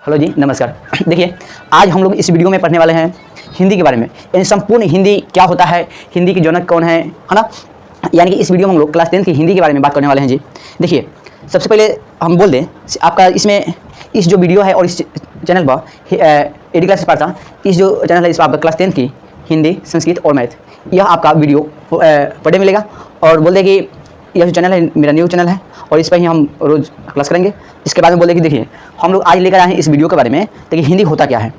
Hello जी, नमस्कार। देखिए, आज हम लोग इस वीडियो में पढ़ने वाले हैं हिंदी के बारे में, यानी संपूर्ण हिंदी क्या होता है, हिंदी के जनक कौन है ना। यानी कि इस वीडियो में हम लोग क्लास 10 की हिंदी के बारे में बात करने वाले हैं जी। देखिए, सबसे पहले हम बोल दें आपका इसमें इस जो वीडियो है और इस चैनल पर एडी क्लास पार्था, इस जो चैनल है इस पर आपका क्लास 10 की हिंदी, संस्कृत और मैथ, यह आपका वीडियो पढ़ने मिलेगा। और बोल दें कि यह जो चैनल है मेरा न्यू चैनल है और इस पर ही हम रोज़ क्लास करेंगे। इसके बाद में बोले कि देखिए, हम लोग आज लेकर आए हैं इस वीडियो के बारे में ताकि हिंदी होता क्या है,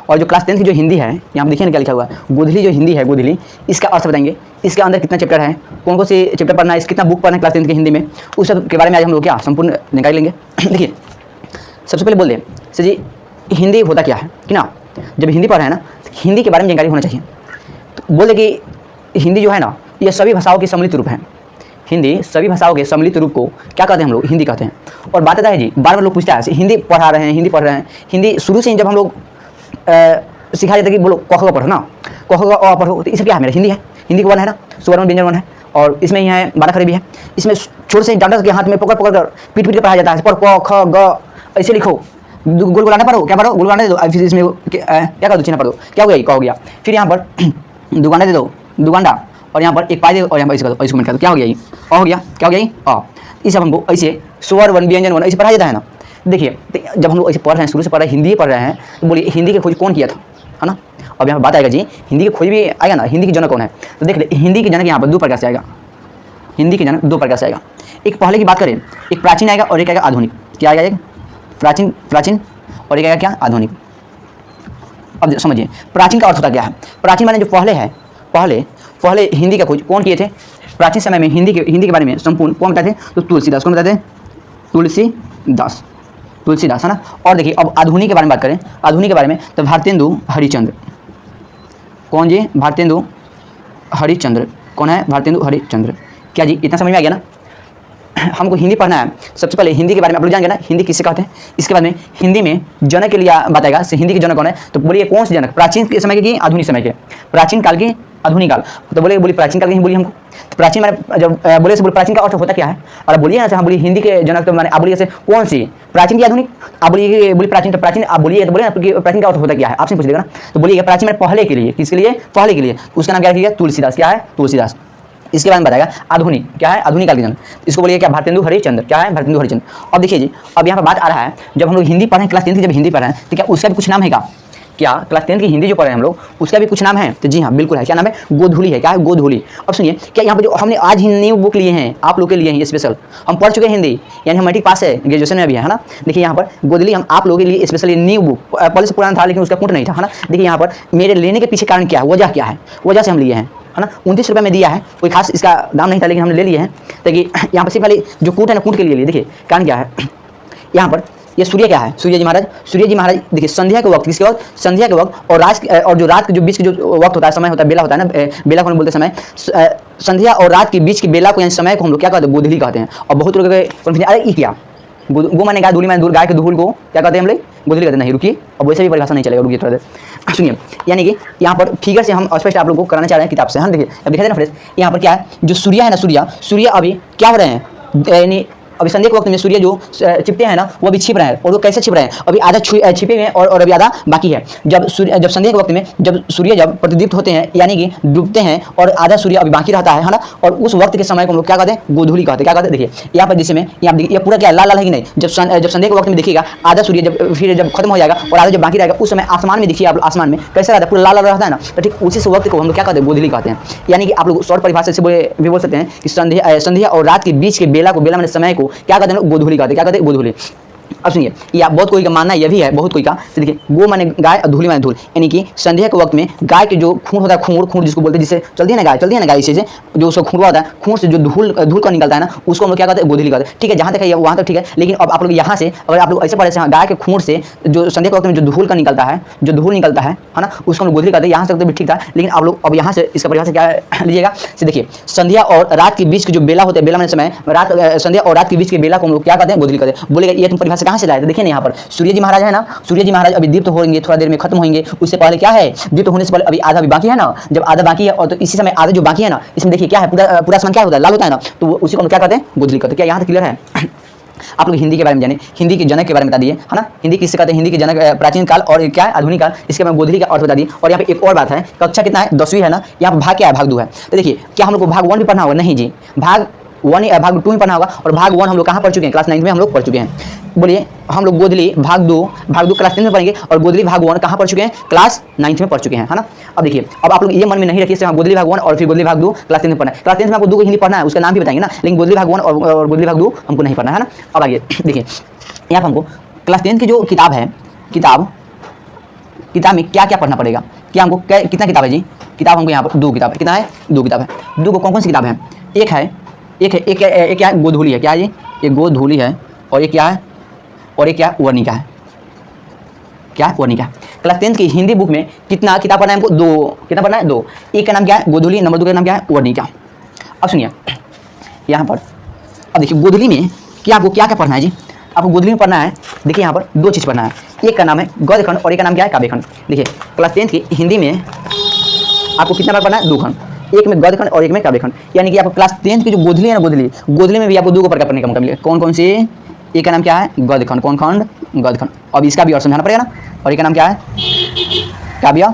और जो क्लास 10 की जो हिंदी है, यहाँ पर देखिए ना क्या लिखा हुआ है, गोधली जो हिंदी है, गोधली, इसका अर्थ बताएंगे, इसके अंदर कितना चैप्टर है, कौन कौन से चैप्टर पढ़ना है, कितना बुक पढ़ना है क्लास 10 की हिंदी में, उस सब के बारे में आज हम लोग क्या संपूर्ण जानकारी लेंगे। देखिए, सबसे पहले बोल दें सर जी, हिंदी होता क्या है कि ना, जब हिंदी पढ़ रहे हैं ना, हिंदी के बारे में जानकारी होना चाहिए। तो बोल दें कि हिंदी जो है ना, यह सभी भाषाओं की सम्मिलित रूप है। हिंदी सभी भाषाओं के सम्मिलित रूप को क्या कहते हैं हम लोग, हिंदी कहते हैं। और बात आता है जी, बार बार लोग पूछता है हिंदी पढ़ा रहे हैं, हिंदी पढ़ रहे हैं, हिंदी शुरू से ही जब हम लोग सिखाया जाता है कि बोलो क ख पढ़ो ना, क ख अ पढ़ो, तो इससे क्या है, मेरा हिंदी है, हिंदी का वन है ना, सुवर्ण व्यंजन वन है, और इसमें ही है 12 खड़ी भी है। इसमें छोटे से डांडा के हाथ में पकड़ पकड़ कर पीट पीट के पढ़ाया जाता है, पर क ख ग ऐसे लिखो, गोल गोलाना पढ़ो, क्या पढ़ो, गोल गोलाना दे दो, फिर इसमें क्या कर दो, चिन्ह पढ़ दो, क्या हो गया, क हो गया। फिर यहाँ पर दुगाना दे दो, दुगांडा, और यहाँ पर एक पाई दे और यहाँ पर इसका इसको मिनट कर दो, क्या हो गया ये, हो गया, क्या हो गया ये, इस सब हमको ऐसे स्वर वन व्यंजन वन ऐसे पढ़ाया जाता है ना। देखिए, जब हम लोग ऐसे पढ़ रहे हैं, शुरू से पढ़ रहे हैं, हिंदी पढ़ रहे हैं, तो बोलिए हिंदी की खोज कौन किया था, है ना। अब यहाँ पर बात आएगा जी, हिंदी की खोज भी आएगा ना, हिंदी की जनक कौन है। तो देख ले, हिंदी की जनक यहाँ पर 2 प्रकार से आएगा, हिंदी की जनक 2 प्रकार से आएगा। एक पहले की बात करें, एक प्राचीन आएगा और एक आएगा आधुनिक। क्या आएगा, एक प्राचीन और एक आएगा क्या, आधुनिक। अब समझिए प्राचीन का अर्थ होता क्या है। प्राचीन माने जो पहले है, पहले हिंदी का खोज कौन किए थे प्राचीन समय में, हिंदी के बारे में संपूर्ण कौन बताते थे, तो तुलसीदास। कौन बताते हैं, तुलसीदास है ना। और देखिए, अब आधुनिक के बारे में बात करें, आधुनिक के बारे में, तो भारतेंदु हरिश्चंद्र। कौन जी, भारतेंदु हरिश्चंद्र। कौन है, भारतेंदु हरिश्चंद्र। क्या जी, इतना समझ में आ गया ना। हमको हिंदी पढ़ना है, सबसे पहले हिंदी के बारे में आप लोग जानेंगे ना, हिंदी किससे कहते हैं। इसके बाद में हिंदी में जनक के लिए बताएगा, हिंदी के जनक कौन है। तो बोलिए कौन से जनक, प्राचीन के समय के कि आधुनिक समय के, प्राचीन काल के, आधुनिक काल। तो बोलिए प्राचीन काल के ही बोलिए हमको। तो प्राचीन माने जब बोले से बोले प्राचीन का अर्थ होता क्या है, और आप बोलिए ना, हम बोलिए हिंदी के जनक, तो माने आप बोलिए जैसे कौन सी, प्राचीन की आधुनिक, आप बोलिए प्राचीन, तो प्राचीन आप बोलिए, तो बोलिए ना प्राचीन का अर्थ होता क्या है, आपसे पूछ देगा ना। तो बोलिए प्राचीन माने पहले के लिए, किसके लिए, पहले के लिए, उसका नाम क्या रखिएगा, तुलसीदास। क्या है, तुलसीदास। इसके बारे में बताएगा आधुनिक, क्या है, आधुनिक काल के जनक, इसको बोलिए क्या, भारतेंदु हरिश्चंद्र। क्या है, भारतेंदु हरिश्चंद्र। अब देखिए जी, अब यहाँ पर बात आ रहा है, जब हम लोग हिंदी पढ़ रहे हैं, क्लास 10 की जब हिंदी पढ़ रहे हैं, तो क्या उसका भी कुछ नाम है क्या, क्लास 10 की हिंदी जो पढ़ रहे हैं हम लोग, उसका भी कुछ नाम है। तो जी हाँ, बिल्कुल है। क्या नाम है, गोधूली है। क्या है, गोधूली। अब सुनिए, क्या यहाँ पर जो हमने आज ही न्यू बुक लिए हैं, आप लोग के लिए हैं स्पेशल, हम पढ़ चुके हैं हिंदी, यानी हम मैट्रिक पास है, ग्रेजुएशन में भी है ना। देखिए यहाँ पर गोधूली हम आप लोगों के लिए स्पेशली न्यू बुक, पहले से पुराना था लेकिन उसका पुट नहीं था, है ना। देखिए यहाँ पर मेरे लेने के पीछे कारण क्या है, वजह क्या है, वजह से हम लिए हैं, है ना। 29 रुपये में दिया है, कोई खास इसका दाम नहीं था, लेकिन हमने ले लिए हैं ताकि यहाँ पर सिर्फ खाली जो कूट है ना, कूट के लिए लिए। देखिए कारण क्या है, यहाँ पर ये सूर्य क्या है, सूर्य जी महाराज। देखिए संध्या के वक्त, किसके वक्त, संध्या के वक्त, और जो रात के जो बीच के जो वक्त होता है, समय होता है, बेला होता है ना, बेला को बोलते समय, संध्या और रात के बीच के बेला को, यानी समय को हम लोग क्या कहते हैं, गोधूली कहते हैं। और बहुत लोग अरे ये क्या, गो माने गाय, धूली माने गाय के धूल को क्या कहते हैं हम लोग, गोधूली कहते हैं। नहीं, रुकिए, अब वैसे भी परिभाषा नहीं चलेगा, रुकिए थोड़ा देर सुनिए। यानी कि यहाँ पर फिगर से हम स्पष्ट आप लोगों को कराना चाह रहे हैं किताब से। हाँ देखिए, अब दिखाई दे ना फ्रेंड्स, यहाँ पर क्या है, जो सूर्य है ना, सूर्य अभी क्या हो रहे हैं, यानी अभी संध्या के वक्त में सूर्य जो छिपते हैं ना, वो अभी छिप रहे हैं। और वो कैसे छिप रहे हैं, अभी आधा छिपे हुए हैं और अभी आधा बाकी है। जब संध्या के वक्त में जब सूर्य जब प्रतिदीप्त होते हैं, यानी कि डूबते हैं, और आधा सूर्य अभी बाकी रहता है ना, और उस वक्त के समय को हम लोग क्या कहते हैं, गोधूली कहते हैं। क्या कहते हैं, देखिए यहाँ पर जिसमें यहाँ ये पूरा क्या लाल लाल है कि नहीं, जब संध्या के वक्त में देखिएगा, आधा सूर्य जब खत्म हो जाएगा और आधा जब बाकी रहेगा, उस समय आसमान में देखिए, आप आसमान में कैसा रहता है, पूरा लाल लाल रहता है ना। तो ठीक उसी वक्त को हम लोग क्या कहते हैं, गोधूली कहते हैं। यानी कि आप लोग शॉर्ट परिभाषा से भी बोल सकते हैं कि संध्या और रात के बीच के बेला मैंने समय को क्या कहते हैं, गोधूली कहते हैं। क्या कहते हैं, गोधूली। अब सुनिए, या बहुत कोई का मानना यह भी है, बहुत कोई का, देखिए गो माने गाय और धूली माने धूल, यानी कि संध्या के वक्त में गाय के जो खून होता है, खूर जिसको बोलते हैं, जिससे चलती है ना गाय, इसे जो उसका खूर होता है, खूर से जो धूल का निकलता है ना, उसको हम लोग क्या कहते हैं, गोधूली कहते हैं। ठीक है, जहाँ तक है वहाँ तक ठीक है। लेकिन अब आप लोग यहाँ से अगर आप लोग ऐसे पढ़े, गाय के खूर से जो संध्या के वक्त में जो धूल निकलता है ना, उसको हम गोधूली कहते हैं। यहाँ से तो भी ठीक था, लेकिन आप लोग अब यहाँ से इसका परिभाषा क्या लीजिएगा, देखिए संध्या और रात के बीच के जो बेला होते हैं, बेला माने समय, संध्या और रात के बीच के बेला को हम लोग क्या कहते हैं, गोधूली कहते हैं। बोलेगा ये तुम परिभाषा कहाँ से लाए, देखिए यहाँ पर सूर्य जी महाराज है ना, सूर्य जी महाराज अभी दीप्त होंगे, थोड़ा देर में खत्म होंगे। उससे पहले क्या है, दीप्त होने से पहले अभी आधा भी बाकी है ना, जब आधा बाकी है, और तो इसी समय आधा जो बाकी है ना, इसमें देखिए क्या है, पूरा आसमान क्या होता है, लाल होता है ना, तो उसी को हम क्या कहते हैं, गोधूली कहते हैं। क्या यहाँ तक क्लियर है। आप लोग हिंदी के बारे में जाने, हिंदी के जनक के बारे में बता दिए, है ना। हिंदी किससे कहते हैं, हिंदी के जनक प्राचीन काल और क्या है आधुनिक काल, इसके बारे में गोधली का अर्थ बता दिए। और यहाँ पे एक और बात है, कक्षा कितना है 10वीं है ना, यहाँ पे भाग क्या है, भाग 2 है। तो देखिए क्या हम लोग को भाग 1 भी पढ़ना होगा, नहीं जी, भाग 1 भाग 2 ही पढ़ना होगा। और भाग 1 हम लोग कहाँ पढ़ चुके हैं, क्लास 9 में हम लोग पढ़ चुके हैं। बोलिए हम लोग गोधली भाग 2 क्लास 10 में पढ़ेंगे, और गोधली भाग 1 कहाँ पढ़ चुके हैं, क्लास 9 में पढ़ चुके हैं, है ना। अब देखिए अब आप लोग ये मन में नहीं रखिए गोधली भाग 1 और फिर गोधली भाग 2 क्लास 10 में पढ़ना है। क्लास 10 में आपको 2 को हिंदी पढ़ना है, उसका नाम भी बताएंगे ना, लेकिन गोधली भाग 1 और गोधली भाग 2 हमको नहीं पढ़ना है ना। अब आगे देखिए यहाँ पर हमको क्लास 10 की जो किताब है, किताब में क्या क्या पढ़ना पड़ेगा, क्या हमको कितना किताब है जी, किताब हमको यहाँ पर 2 किताब है, कितना है 2 किताब है। 2 को कौन सी किताब है, एक क्या है गोधूली है, क्या है ये, एक गोधूली है, और ये क्या है, और ये क्या वर्णिका है, क्या वर्णिका। क्लास 10 की हिंदी बुक में कितना किताब पढ़ना है हमको, 2 कितना पढ़ना है, 2। एक का नाम क्या है गोधूली, नंबर 2 का नाम क्या है वर्णिका। अब सुनिए यहाँ पर, अब देखिए गोधूली में क्या आपको क्या क्या पढ़ना है जी, आपको गोधूली में पढ़ना है, देखिए यहाँ पर 2 चीज़ पढ़ना है, एक का नाम है गद्यखंड और एक का नाम क्या है काव्यखंड। देखिए क्लास 10 की हिंदी में आपको कितना बार पढ़ना है, 2 खंड, एक में गद्यखंड और एक में काव्यखंड। यानी कि आपको क्लास 10 की जो गोधली है ना, गोधली में भी आपको 2 को प्रकार पढ़ने का मौका मिलेगा। कौन कौन से, एक का नाम क्या है गद्यखंड, कौन खंड, गद्यखंड। अब इसका भी और समझाना पड़ेगा ना, और एक का नाम क्या है काव्य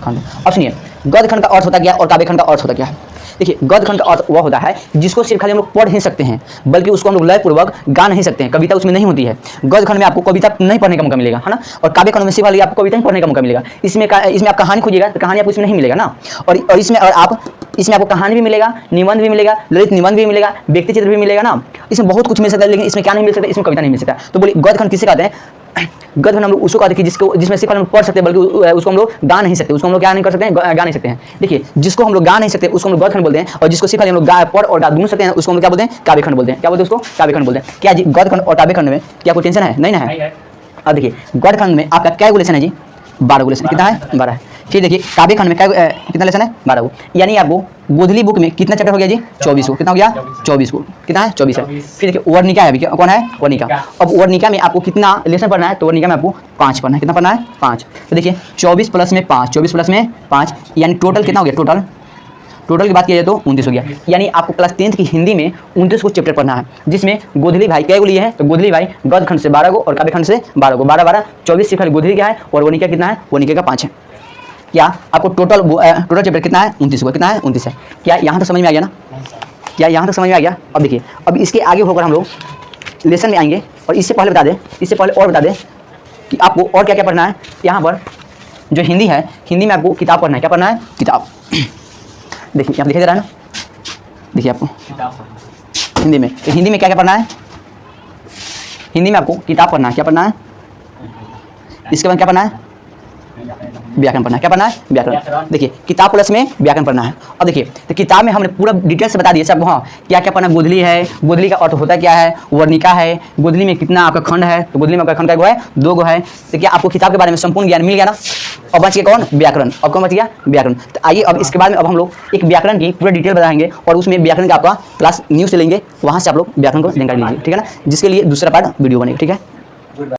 खंड। अब सुनिए गद्यखंड का अर्थ होता क्या और काव्यखंड का अर्थ होता क्या है। देखिए गद्यखंड का अर्थ वह होता है जिसको सिर्फ खाली हम लोग पढ़ नहीं सकते हैं, बल्कि उसको हम लोग लयपूर्वक गा नहीं सकते हैं, कविता उसमें नहीं होती है। गद्यखंड में आपको कविता नहीं पढ़ने का मौका मिलेगा, है ना। और काव्यखंड में सिर्फ खाली आपको कविता ही पढ़ने का मौका मिलेगा। इसमें आप कहानी खोजिएगा तो कहानी आपको इसमें नहीं मिलेगा ना। और इसमें आपको कहानी भी मिलेगा, निबंध भी मिलेगा, ललित निबंध भी मिलेगा, व्यक्ति चित्र भी मिलेगा ना। इसमें बहुत कुछ मिल सकता है, लेकिन इसमें क्या नहीं मिल सकता, इसमें कविता नहीं मिल सकता। तो बोलिए गद्यखंड किसे कहते हैं, गद्यखंड हम लोग उसको कहते हैं जिसमें सिर्फ हम लोग पढ़ सकते हैं, बल्कि उसको हम लोग गा नहीं सकते, उसको हम लोग क्या नहीं कर सकते हैं, गा नहीं सकते हैं। देखिए जिसको हम लोग गा नहीं सकते उसको हम लोग गद्यखंड बोलते हैं, और जिसको सिर्फ हम लोग गा पढ़ और गा दोनों सकते हैं उसको हम लोग क्या बोलते हैं, काव्यखंड बोलते हैं। क्या बोलते हैं उसको, काव्यखंड बोलते हैं। क्या जी गद्यखंड और काव्यखंड में क्या कोई टेंशन है, नहीं ना है। अब देखिए गद्यखंड में आपका क्या लेसन है जी, 12 लेसन, कितना है 12 है। फिर देखिए काव्यखंड में कितना लेसन है, 12 को। यानी आपको गोधली बुक में कितना चैप्टर हो गया जी, 24 को। कितना हो गया 24 को, कितना है 24 है। फिर देखिए वर्णिका है, कौन है वर्णिका। अब वर्णिका में आपको कितना लेसन पढ़ना है, तो वर्णिका में आपको 5 पढ़ना है। कितना पढ़ना है 5। तो देखिए 24 प्लस में 5 यानी टोटल कितना हो गया, टोटल की बात किया जाए तो 29 हो गया। यानी आपको क्लास 10 की हिंदी में 29 को चैप्टर पढ़ना है, जिसमें गोधली भाई क्या लिए हैं, तो गोधली भाई गद्यखंड से 12 को और काव्यखंड से 12 को, 12 24 सिर्फ गोधली क्या है, और वर्णिका कितना है, वर्णिका का 5 है। क्या आपको टोटल चैप्टर कितना है 29 को, कितना है 29 है। क्या यहाँ तक समझ में आ गया ना, क्या यहाँ तक समझ में आ गया। अब देखिए अब इसके आगे होकर हम लोग लेसन में आएंगे, और इससे पहले और बता दें कि आपको और क्या क्या पढ़ना है। यहाँ पर जो हिंदी है, हिंदी में आपको किताब पढ़ना है, क्या पढ़ना है किताब। देखिए यहाँ दिखाई दे रहा है ना, देखिए आपको हिंदी में, तो हिंदी में क्या क्या पढ़ना है, हिंदी में आपको किताब पढ़ना है, क्या पढ़ना है, इसके बाद क्या पढ़ना है, व्याकरण पढ़ना है। क्या पढ़ना है, व्याकरण। देखिए किताब प्लस में व्याकरण पढ़ना है। अब देखिए तो किताब में हमने पूरा डिटेल से बता दिया सब, हाँ क्या क्या पढ़ना। गोधली है, गोधली का अर्थ होता क्या है, वर्णिका है, गोधली में कितना आपका खंड है, तो गोधली में आपका खंड का है 2 गो है। तो क्या आपको किताब के बारे में संपूर्ण ज्ञान मिल गया ना। अब बच गया कौन, व्याकरण। अब कौन बच गया, व्याकरण। तो आइए अब इसके बाद में अब हम लोग एक व्याकरण की पूरा डिटेल बताएंगे, और उसमें व्याकरण का आपका क्लास न्यूज़ से लेंगे, वहाँ से आप लोग व्याकरण को जानकारी लीजिए, ठीक है ना। जिसके लिए दूसरा पार्ट वीडियो बनेगा, ठीक है।